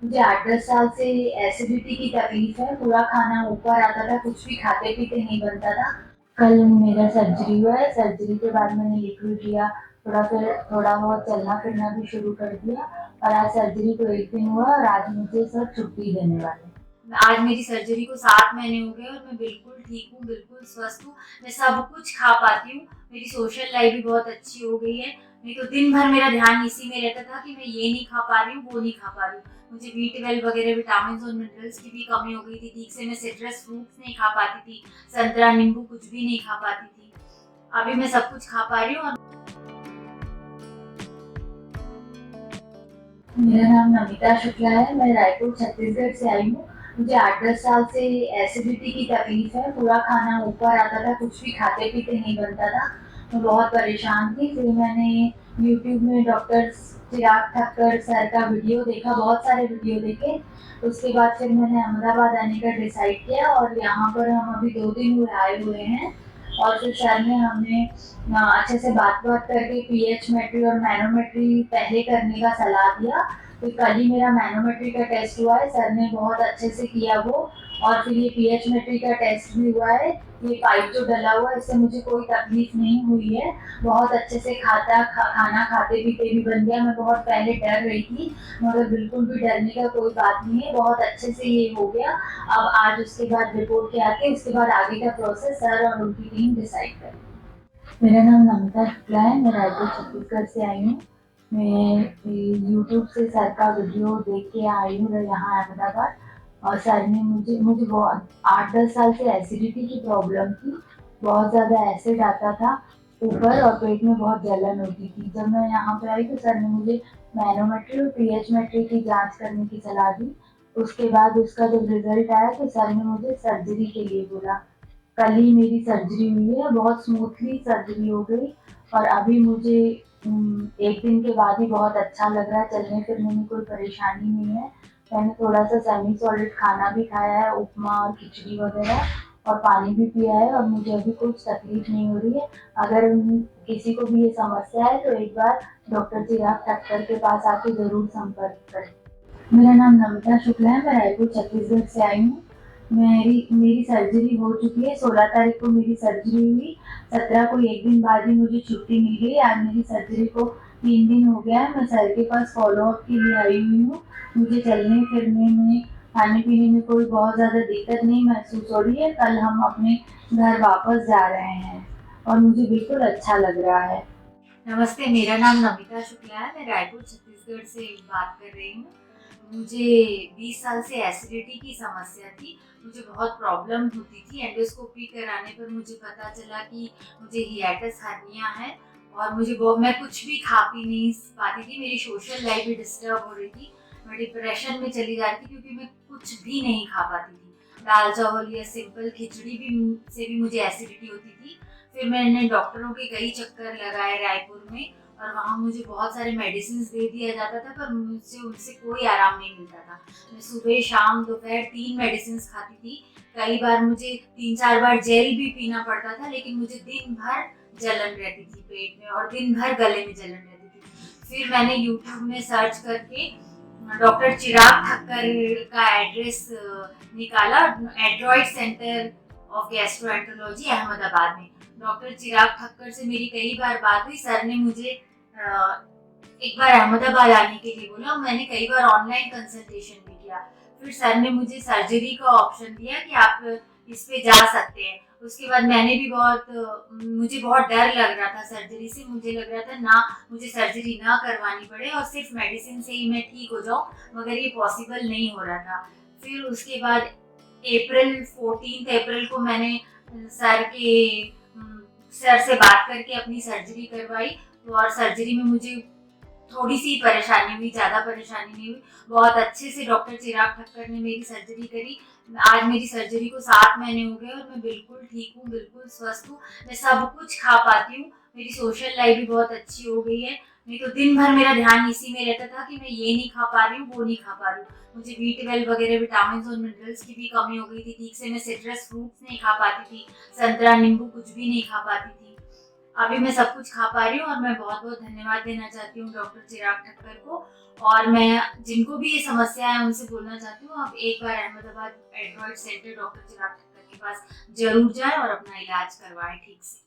मुझे 8-10 साल से एसिडिटी की तकलीफ है। पूरा खाना ऊपर आता था, कुछ भी खाते पीते नहीं बनता था। कल मेरा सर्जरी हुआ है। सर्जरी के बाद मैंने लिक्विड लिया, थोड़ा बहुत चलना फिरना भी शुरू कर दिया। और आज सर्जरी को 1 दिन हुआ और आज मुझे सर छुट्टी देने वाले। आज मेरी सर्जरी को 7 महीने हो गए और मैं बिल्कुल ठीक हूँ, बिल्कुल स्वस्थ हूँ। मैं सब कुछ खा पाती हूँ। मेरी सोशल लाइफ भी बहुत अच्छी हो गई है। नहीं तो दिन भर मेरा ध्यान इसी में रहता था कि मैं ये नहीं खा पा रही हूँ, वो नहीं खा पा रही हूँ। मुझे B12 वगैरह विटामिन और मिनरल्स की भी कमी हो गई थी। ठीक से मैं सिट्रस फ्रूट्स नहीं खा पाती थी, संतरा नींबू कुछ भी नहीं खा पाती थी। अभी मैं सब कुछ खा पा रही हूँ। मेरा नाम नमिता शुक्ला है। मैं रायपुर छत्तीसगढ़ से आई हूँ। मुझे 8-10 साल से एसिडिटी की तकलीफ है। पूरा खाना ऊपर आता था, कुछ भी खाते पीते नहीं बनता था। मैं बहुत परेशान थी। फिर मैंने यूट्यूब में डॉक्टर चिराग ठक्कर सर का वीडियो देखा, बहुत सारे वीडियो देखे। उसके बाद फिर मैंने अहमदाबाद आने का डिसाइड किया और यहाँ पर हम अभी 2 दिन हुए आए हुए हैं। और फिर सर ने हमें अच्छे से बात बात करके पीएच मेट्री और मैनोमेट्री पहले करने का सलाह दिया। तो कल ही मेरा मैनोमेट्री का टेस्ट हुआ है। सर ने बहुत अच्छे से किया वो। और फिर ये पीएच मेट्री का टेस्ट भी हुआ है। ये पाइप जो डला हुआ है, इससे मुझे कोई तकलीफ नहीं हुई है। बहुत अच्छे से खाना खाते पीते भी बन गया। मैं बहुत पहले डर रही थी, मगर बिल्कुल भी डरने का कोई बात नहीं है। बहुत अच्छे से ये हो गया। अब आज उसके बाद रिपोर्ट क्या आती है, उसके बाद आगे का प्रोसेस सर और उनकी टीम डिसाइड करेगी। मेरा नाम नमिता शुक्ला है। मैं रायपुर छत्तीसगढ़ से आई हूँ। मैं यूट्यूब से सर का वीडियो देख के आई हूँ यहाँ अहमदाबाद। और सर ने मुझे मुझे बहुत 8-10 साल से एसिडिटी की प्रॉब्लम थी। बहुत ज़्यादा एसिड आता था ऊपर और पेट में बहुत जलन होती थी। जब मैं यहाँ पे आई तो सर ने मुझे मैनोमेट्री और पीएच मेट्री की जांच करने की सलाह दी। उसके बाद उसका जब रिजल्ट आया तो सर ने मुझे सर्जरी के लिए बोला। कल ही मेरी सर्जरी हुई है, बहुत स्मूथली सर्जरी हो गई। और अभी मुझे 1 दिन के बाद ही बहुत अच्छा लग रहा है। चलने फिरने में कोई परेशानी नहीं है। मैंने थोड़ा सा सेमी सॉलिड खाना भी खाया है, उपमा और खिचड़ी वगैरह, और पानी भी पिया है और मुझे अभी कुछ तकलीफ नहीं हो रही है। अगर किसी को भी ये समस्या है तो एक बार डॉक्टर चिराग ठक्कर के पास आके ज़रूर संपर्क करें। मेरा नाम नमिता शुक्ला है। मैं रायपुर छत्तीसगढ़ से आई हूँ। मेरी मेरी सर्जरी हो चुकी है। 16 तारीख को मेरी सर्जरी हुई। 17 को 1 दिन बाद ही मुझे छुट्टी मिल गई। आज मेरी सर्जरी को 3 दिन हो गया है। मैं सर के पास फॉलोअप के लिए आई हुई हूँ। मुझे चलने फिरने में, खाने पीने में कोई बहुत ज़्यादा दिक्कत नहीं महसूस हो रही है। कल हम अपने घर वापस जा रहे हैं और मुझे बिल्कुल अच्छा लग रहा है। नमस्ते, मेरा नाम नमिता शुक्ला है। मैं रायपुर छत्तीसगढ़ से बात कर रही हूँ। मुझे 20 साल से एसिडिटी की समस्या थी। मुझे बहुत प्रॉब्लम होती थी। एंडोस्कोपी कराने पर मुझे पता चला कि मुझे हियाटस हर्निया है। और मैं कुछ भी खा पी नहीं पाती थी। मेरी सोशल लाइफ भी डिस्टर्ब हो रही थी। मैं डिप्रेशन में चली जा रही थी क्योंकि मैं कुछ भी नहीं खा पाती थी। दाल चावल या सिंपल खिचड़ी भी से भी मुझे एसिडिटी होती थी। फिर मैंने डॉक्टरों के कई चक्कर लगाए रायपुर में और वहाँ मुझे बहुत सारे मेडिसिन दे दिया जाता था, पर मुझसे उनसे कोई आराम नहीं मिलता था। मैं सुबह शाम दोपहर 3 मेडिसिन खाती थी। कई बार मुझे 3-4 बार जेल भी पीना पड़ता था, लेकिन मुझे दिन भर जलन रहती थी पेट में और दिन भर गले में जलन रहती थी। फिर मैंने यूट्यूब में सर्च करके डॉक्टर चिराग ठक्कर का एड्रेस निकाला। Android centre of gastroenterology Ahmedabad में। डॉक्टर चिराग ठक्कर से मेरी कई बार बात हुई। सर ने मुझे एक बार अहमदाबाद आने के लिए बोला। मैंने कई बार ऑनलाइन कंसल्टेशन भी किया। फिर सर ने मुझे सर्जरी का ऑप्शन दिया कि आप इस पे जा सकते हैं। उसके बाद मुझे बहुत डर लग रहा था सर्जरी से। मुझे लग रहा था ना मुझे सर्जरी ना करवानी पड़े और सिर्फ मेडिसिन से ही मैं ठीक हो जाऊं, मगर ये पॉसिबल नहीं हो रहा था। फिर उसके बाद 14 अप्रैल को मैंने सर के सर से बात करके अपनी सर्जरी करवाई। और सर्जरी में मुझे थोड़ी सी परेशानी हुई, ज़्यादा परेशानी नहीं हुई। बहुत अच्छे से डॉक्टर चिराग ठक्कर ने मेरी सर्जरी करी। आज मेरी सर्जरी को 7 महीने हो गए और मैं बिल्कुल ठीक हूँ, बिल्कुल स्वस्थ हूँ। मैं सब कुछ खा पाती हूँ। मेरी सोशल लाइफ भी बहुत अच्छी हो गई है। नहीं तो दिन भर मेरा ध्यान इसी में रहता था कि मैं ये नहीं खा पा रही हूँ, वो नहीं खा पा रही हूँ। मुझे B12 वगैरह विटामिन और मिनरल्स की भी कमी हो गई थी। ठीक से मैं सिट्रस फ्रूट्स नहीं खा पाती थी, संतरा नींबू कुछ भी नहीं खा पाती थी। अभी मैं सब कुछ खा पा रही हूँ और मैं बहुत-बहुत धन्यवाद देना चाहती हूँ डॉक्टर चिराग ठक्कर को। और मैं जिनको भी ये समस्या है उनसे बोलना चाहती हूँ, आप एक बार अहमदाबाद एंड्रॉइड सेंटर डॉक्टर चिराग ठक्कर के पास ज़रूर जाएँ और अपना इलाज करवाएँ ठीक से।